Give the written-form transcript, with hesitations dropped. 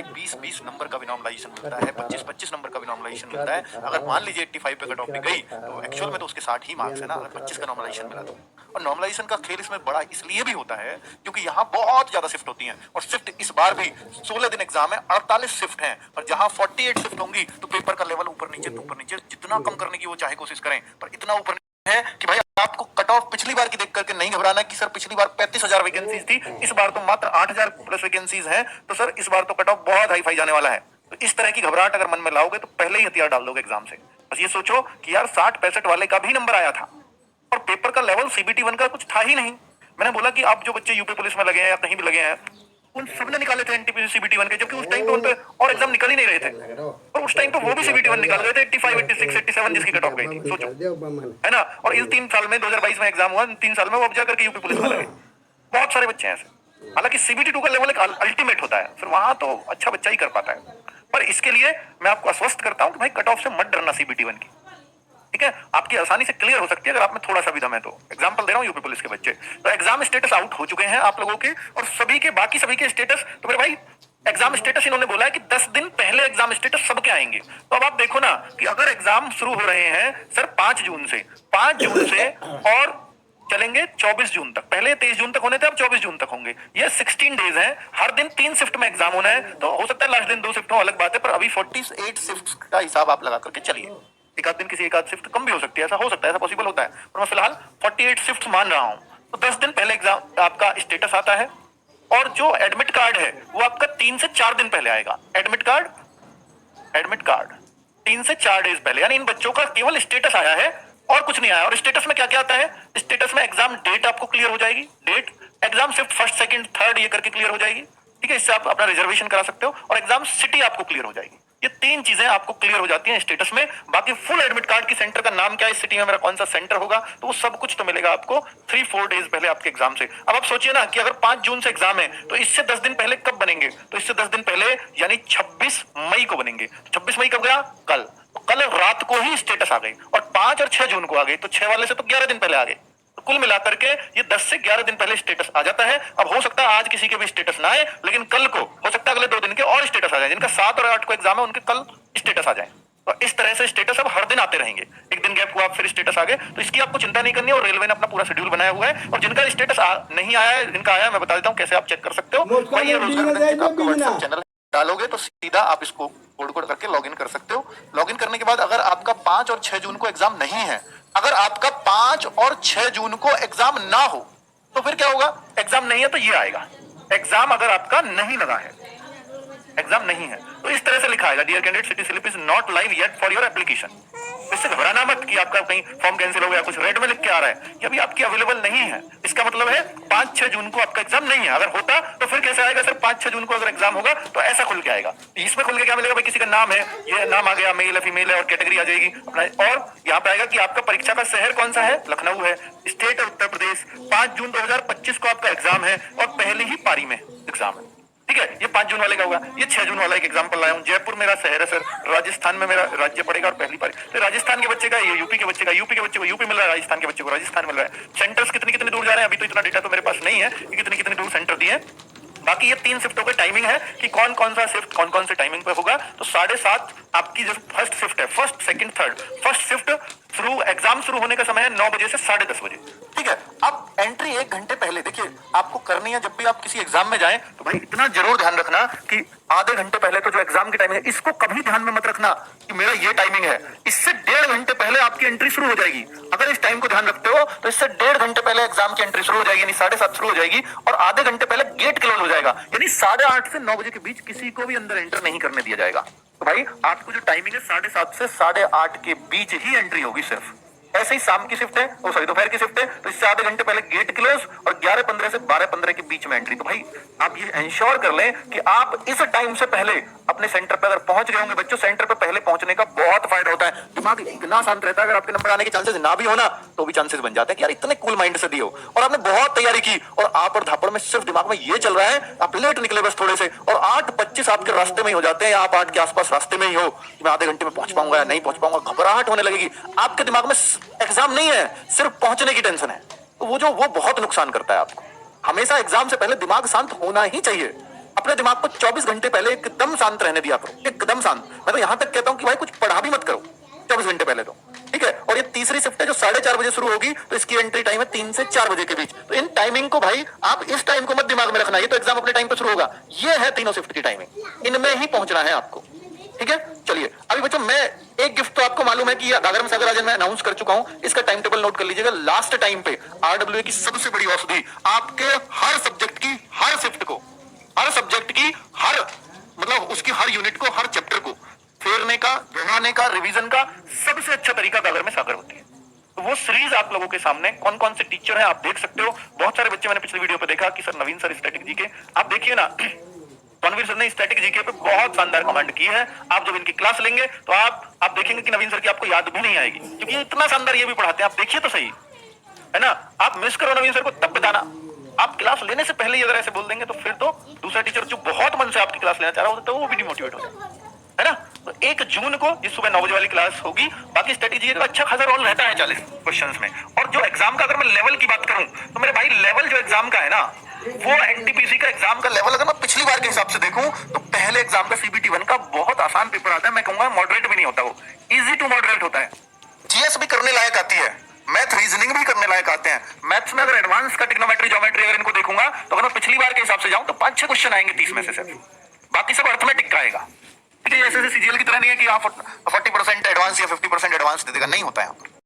भाई 20-20 नंबर का भी नॉर्मलाइजेशन मिलता है, 25-25 नंबर का भी नॉर्मलाइजेशन मिलता है। अगर मान लीजिए 85 पे कट ऑफ भी गई तो एक्चुअल में तो उसके 60 ही मार्क्स है ना, अगर 25 का नॉर्मलाइजेशन मिला तो। और नॉर्मलाइजेशन का खेल इसमें बड़ा इसलिए भी होता है क्योंकि यहाँ बहुत ज्यादा शिफ्ट होती हैं, और शिफ्ट इस बार भी 16 दिन एग्जाम है, 48 शिफ्ट हैं, और जहां 48 शिफ्ट होंगी तो पेपर का लेवल ऊपर नीचे जितना कम करने की वो चाहे कोशिश करें, पर इतना ऊपर है कि भाई आपको कट ऑफ पिछली बार की देख करके नहीं घबराना कि सर पिछली बार 35,000 वैकेंसीज थी, इस बार तो मात्र 8,000 प्लस वैकेंसीज हैं, तो सर इस बार तो कट ऑफ बहुत हाई फाई जाने वाला है। तो इस तरह की घबराहट अगर मन में लाओगे तो पहले ही हथियार डाल दोगे एग्जाम से। बस ये सोचो कि यार 60-65 वाले का भी नंबर आया था और पेपर का लेवल सीबीटी 1 का कुछ था ही नहीं। मैंने बोला कि आप जो बच्चे यूपी पुलिस में लगे हैं या कहीं भी लगे हैं, उन सबने निकाले थे एनटीपीसी सीबीटी 1 के, जबकि उस टाइम पे उन पे और एग्जाम निकल ही नहीं रहे थे, और उस टाइम पे वो भी सीबीटी 1 निकाल रहे थे 85, 86, 87 जिसकी कट ऑफ गई थी, सोचो, है ना। और इस 3 साल में 2022 में एग्जाम हुआ, 3 साल में वो अब जाकर के यूपी पुलिस में लगे। बहुत सारे बच्चे हैं ऐसे। हालांकि सीबीटी 2 का लेवल एक अल्टीमेट होता है, फिर वहां तो अच्छा बच्चा ही कर पाता है। पर इसके लिए मैं आपको आश्वस्त करता हूं कि भाई कट ऑफ से मत डरना सीबीटी 1 की, ठीक है। आपकी आसानी से क्लियर हो सकती है अगर आप में थोड़ा सा भी दम है तो। एग्जांपल दे रहा हूं यूपी पुलिस के बच्चे, तो एग्जाम स्टेटस आउट हो चुके हैं आप लोगों के, और सभी के बाकी सभी के स्टेटस, तो मेरे भाई एग्जाम स्टेटस इन्होंने बोला है कि 10 दिन पहले एग्जाम स्टेटस सबके आएंगे। तो अब आप देखो ना कि अगर एग्जाम शुरू हो रहे हैं सर 5 जून से और चलेंगे 24 जून तक, पहले 23 जून तक होने थे, अब 24 जून तक होंगे, ये 16 डेज हैं, हर दिन 3 शिफ्ट में एग्जाम होना है। तो हो सकता है लास्ट दिन 2 शिफ्ट हो, अलग बात है, पर अभी 48 शिफ्ट का हिसाब आप लगा करके चलिए। एक आध दिन किसी एक आध शिफ्ट कम भी हो सकती है, ऐसा हो सकता है, ऐसा पॉसिबल होता है, पर मैं फिलहाल 48 शिफ्ट मान रहा हूं। तो 10 दिन पहले एग्जाम आपका स्टेटस आता है, और जो एडमिट कार्ड है वो आपका 3 से 4 दिन पहले आएगा। एडमिट कार्ड 3 से 4 डेज पहले, यानी इन बच्चों का केवल स्टेटस आया है और कुछ नहीं आया। और स्टेटस में क्या क्या आता है, स्टेटस में एग्जाम डेट आपको क्लियर हो जाएगी, date, exam shift first second third ये करके क्लियर हो जाएगी, ठीक है। इससे आप अपना रिजर्वेशन करा सकते हो, और एग्जाम सिटी आपको क्लियर हो जाएगी। ये 3 चीजें आपको क्लियर हो जाती हैं स्टेटस में। बाकी फुल एडमिट कार्ड की सेंटर का नाम क्या है, इस सिटी में मेरा कौन सा सेंटर होगा, तो वो सब कुछ तो मिलेगा आपको 3-4 डेज पहले आपके एग्जाम से। अब आप सोचिए ना कि अगर 5 जून से एग्जाम है तो इससे 10 दिन पहले कब बनेंगे, तो इससे 10 दिन पहले यानी 26 मई को बनेंगे। 26 मई कब गया, कल, तो कल रात को ही स्टेटस आ गई, और 5 और 6 जून को आ गई, तो 6 वाले से तो 11 दिन पहले आ गए। तो कुल मिलाकर के ये 10 से 11 दिन पहले स्टेटस आ जाता है। अब हो सकता है आज किसी के भी स्टेटस ना आए, लेकिन कल को हो सकता है अगले 2 दिन के और स्टेटस आ जाए, जिनका 7 और 8 को एग्जाम है उनके कल स्टेटस आ जाए। तो इस तरह से स्टेटस अब हर दिन आते रहेंगे, एक दिन गैप हुआ फिर स्टेटस आ गए, तो इसकी आपको चिंता नहीं करनी है। और रेलवे ने अपना पूरा शेड्यूल बनाया हुआ है, और जिनका स्टेटस नहीं आया है, जिनका आया है, मैं बता देता हूँ कैसे आप चेक कर सकते हो। भाई ये रोजगार चैनल डालोगे तो सीधा आप इसको कोड करके लॉगिन कर सकते हो। लॉगिन करने के बाद अगर आपका 5 और 6 जून को एग्जाम नहीं है, अगर आपका 5 और 6 जून को एग्जाम ना हो तो फिर क्या होगा, एग्जाम नहीं है तो ये आएगा, एग्जाम अगर आपका नहीं लगा है, एग्जाम नहीं है, तो इस तरह से लिखा आएगा, dear candidate city slip is not live yet for your application. इससे घबराना मत कि आपका कहीं फॉर्म कैंसिल हो गया, कुछ रेड में लिख के आ रहा है कि अभी आपकी अवेलेबल नहीं है। इसका मतलब है 5-6 जून को आपका एग्जाम नहीं है। अगर होता तो फिर कैसे आएगा सर, 5-6 जून को अगर एग्जाम होगा तो ऐसा खुल के आएगा। इसमें खुल के क्या मिलेगा भाई, किसी का नाम है, ये नाम आ गया, मेल है फीमेल है, और कैटेगरी आ जाएगी अपना, और यहाँ पे आएगा कि आपका परीक्षा का शहर कौन सा है, लखनऊ है, स्टेट है उत्तर प्रदेश, 5 जून 2025 को आपका एग्जाम है, और पहली ही पारी में एग्जाम है, ठीक है। ये 5 जून वाले का होगा। ये 6 जून वाला एक एग्जांपल लाया हूं, जयपुर मेरा शहर है सर, राजस्थान में मेरा राज्य पड़ेगा, और पहली पारी तो राजस्थान के बच्चे का, ये यूपी के बच्चे का, यूपी के बच्चे को यूपी मिल रहा है, राजस्थान के बच्चे को राजस्थान मिल रहा है। सेंटर्स कितनी कितनी दूर जा रहे हैं अभी तो इतना डेटा तो मेरे पास नहीं है कि कितनी कितनी दूर सेंटर दिए। बाकी ये 3 शिफ्टों के टाइमिंग है कि कौन कौन सा शिफ्ट कौन कौन से टाइमिंग पे होगा। तो 7:30 आपकी जो फर्स्ट शिफ्ट है, first second third, first shift शुरू, एग्जाम शुरू होने का समय है 9 बजे से 10:30 बजे, ठीक है। अब एंट्री 1 घंटे पहले देखिए आपको करनी है। जब भी आप किसी एग्जाम में जाएं तो भाई इतना जरूर ध्यान रखना कि आधे घंटे पहले तो जो एग्जाम की टाइमिंग है, इसको कभी ध्यान में मत रखना कि मेरा ये टाइमिंग है, इससे 1.5 घंटे पहले आपकी एंट्री शुरू हो जाएगी। अगर इस टाइम को ध्यान रखते हो तो इससे 1.5 घंटे पहले एग्जाम की एंट्री शुरू हो जाएगी, यानी 7:30 शुरू हो जाएगी, और आधे घंटे पहले गेट क्लोज हो जाएगा, यानी 8:30 से 9 बजे के बीच किसी को भी अंदर एंटर नहीं करने दिया जाएगा। तो भाई आपको जो टाइमिंग है 7:30 से 8:30 के बीच ही एंट्री होगी सिर्फ। ऐसे ही शाम की शिफ्ट है, दोपहर की शिफ्ट है, तो इससे आधे घंटे पहले गेट क्लोज, और 11:15 से 12:15 के बीच में एंट्री। तो भाई आप ये इंश्योर कर लें कि आप इस टाइम से पहले अपने सेंटर पर अगर पहुंच गए होंगे। बच्चों सेंटर पर पहले पहुंचने का बहुत फायदा होता है, दिमाग इतना शांत रहता है, अगर आपके नंबर आने के चांसेस ना भी होना तो भी चांसेस बन जाते हैं कि यार इतने कूल माइंड से दियो, और आपने बहुत तैयारी की, और आप और धापड़ में सिर्फ दिमाग में ये चल रहा है, आप लेट निकले बस थोड़े से, और 8:25 आपके रास्ते में ही हो जाते हैं, आप 8 के आसपास रास्ते में ही हो कि मैं आधे घंटे में पहुंच पाऊंगा या नहीं पहुंच पाऊंगा, घबराहट होने लगेगी। आपके दिमाग में एग्जाम नहीं है, सिर्फ पहुंचने की टेंशन है। तो वो बहुत नुकसान करता है आपको। हमेशा एग्जाम से पहले दिमाग शांत होना ही चाहिए। अपने दिमाग को 24 घंटे पहले एकदम शांत रहने दिया करो, एकदम शांत। मैं तो यहां तक कहता हूं कि भाई कुछ पढ़ा भी मत करो 24 घंटे पहले तो, ठीक है। और ये तीसरी शिफ्ट है जो 4:30 बजे शुरू होगी, तो इसकी एंट्री टाइम है 3 से 4 बजे के बीच। तो इन टाइमिंग को भाई आप इस टाइम को मत दिमाग में रखना, ये तो एग्जाम अपने टाइम पे शुरू होगा। ये है तीनों शिफ्ट की टाइमिंग, इनमें ही पहुंचना है आपको, ठीक है। चलिए अभी बच्चों, मैं एक गिफ्ट तो आपको मालूम है कि गागरम सागर आज मैं अनाउंस कर चुका हूं, इसका टाइम टेबल नोट कर लीजिएगा। लास्ट टाइम पे आरडब्ल्यूए की सबसे बड़ी औषधि आपके हर सब्जेक्ट की हर शिफ्ट को, हर सब्जेक्ट की हर मतलब उसकी हर यूनिट को, हर चैप्टर को फेरने का, दोहराने का, रिवीजन का सबसे अच्छा तरीका गागर में सागर होती है। तो वो सीरीज आप लोगों के सामने कौन कौन से टीचर हैं आप देख सकते हो। बहुत सारे बच्चे मैंने पिछले वीडियो पे देखा कि सर नवीन सर स्टैटिक जी के, आप देखिए ना रणवीर सर ने स्टैटिक जीके पे बहुत शानदार कमांड की है। आप जब इनकी क्लास लेंगे तो आप देखेंगे कि नवीन सर की आपको याद भी नहीं आएगी, क्योंकि इतना शानदार ये भी पढ़ाते हैं। आप देखिए तो सही, है ना। आप मिस करो नवीन सर को तब बताना। आप क्लास लेने से पहले ही अगर ऐसे बोल देंगे तो फिर तो दूसरा टीचर जो बहुत मन से आपकी क्लास लेना चाह रहा होता है वो भी डिमोटिवेट हो जाए, है ना। तो 1 जून को इस सुबह 9 बजे वाली क्लास होगी। बाकी स्ट्रेटेजी का अच्छा खासा रोल रहता है 40 क्वेश्चंस में। और जो एग्जाम का अगर मैं लेवल की बात करूं तो मेरे भाई लेवल जो एग्जाम का है ना, वो एनटीपीसी का एग्जाम का लेवल अगर मैं पिछली बार के हिसाब से देखूं तो पहले एग्जाम का सीबीटी 1 का बहुत आसान पेपर आता है। मैं कहूंगा मॉडरेट भी नहीं होता, वो इजी टू मॉडरेट होता है। जीएस भी करने लायक आती है, मैथ रीजनिंग भी करने लायक आते हैं। मैथ्स में अगर एडवांस का ट्रिग्नोमेट्री ज्योमेट्री अगर इनको देखूंगा तो अगर मैं पिछली बार के हिसाब से जाऊं तो 5-6 क्वेश्चन आएंगे 30 में से सिर्फ, बाकी सब अर्थमेटिक का आएगा। ठीक है, ऐसे सीजीएल की तरह नहीं है कि आप 40% एडवांस या 50% एडवांस दे देगा, नहीं होता है।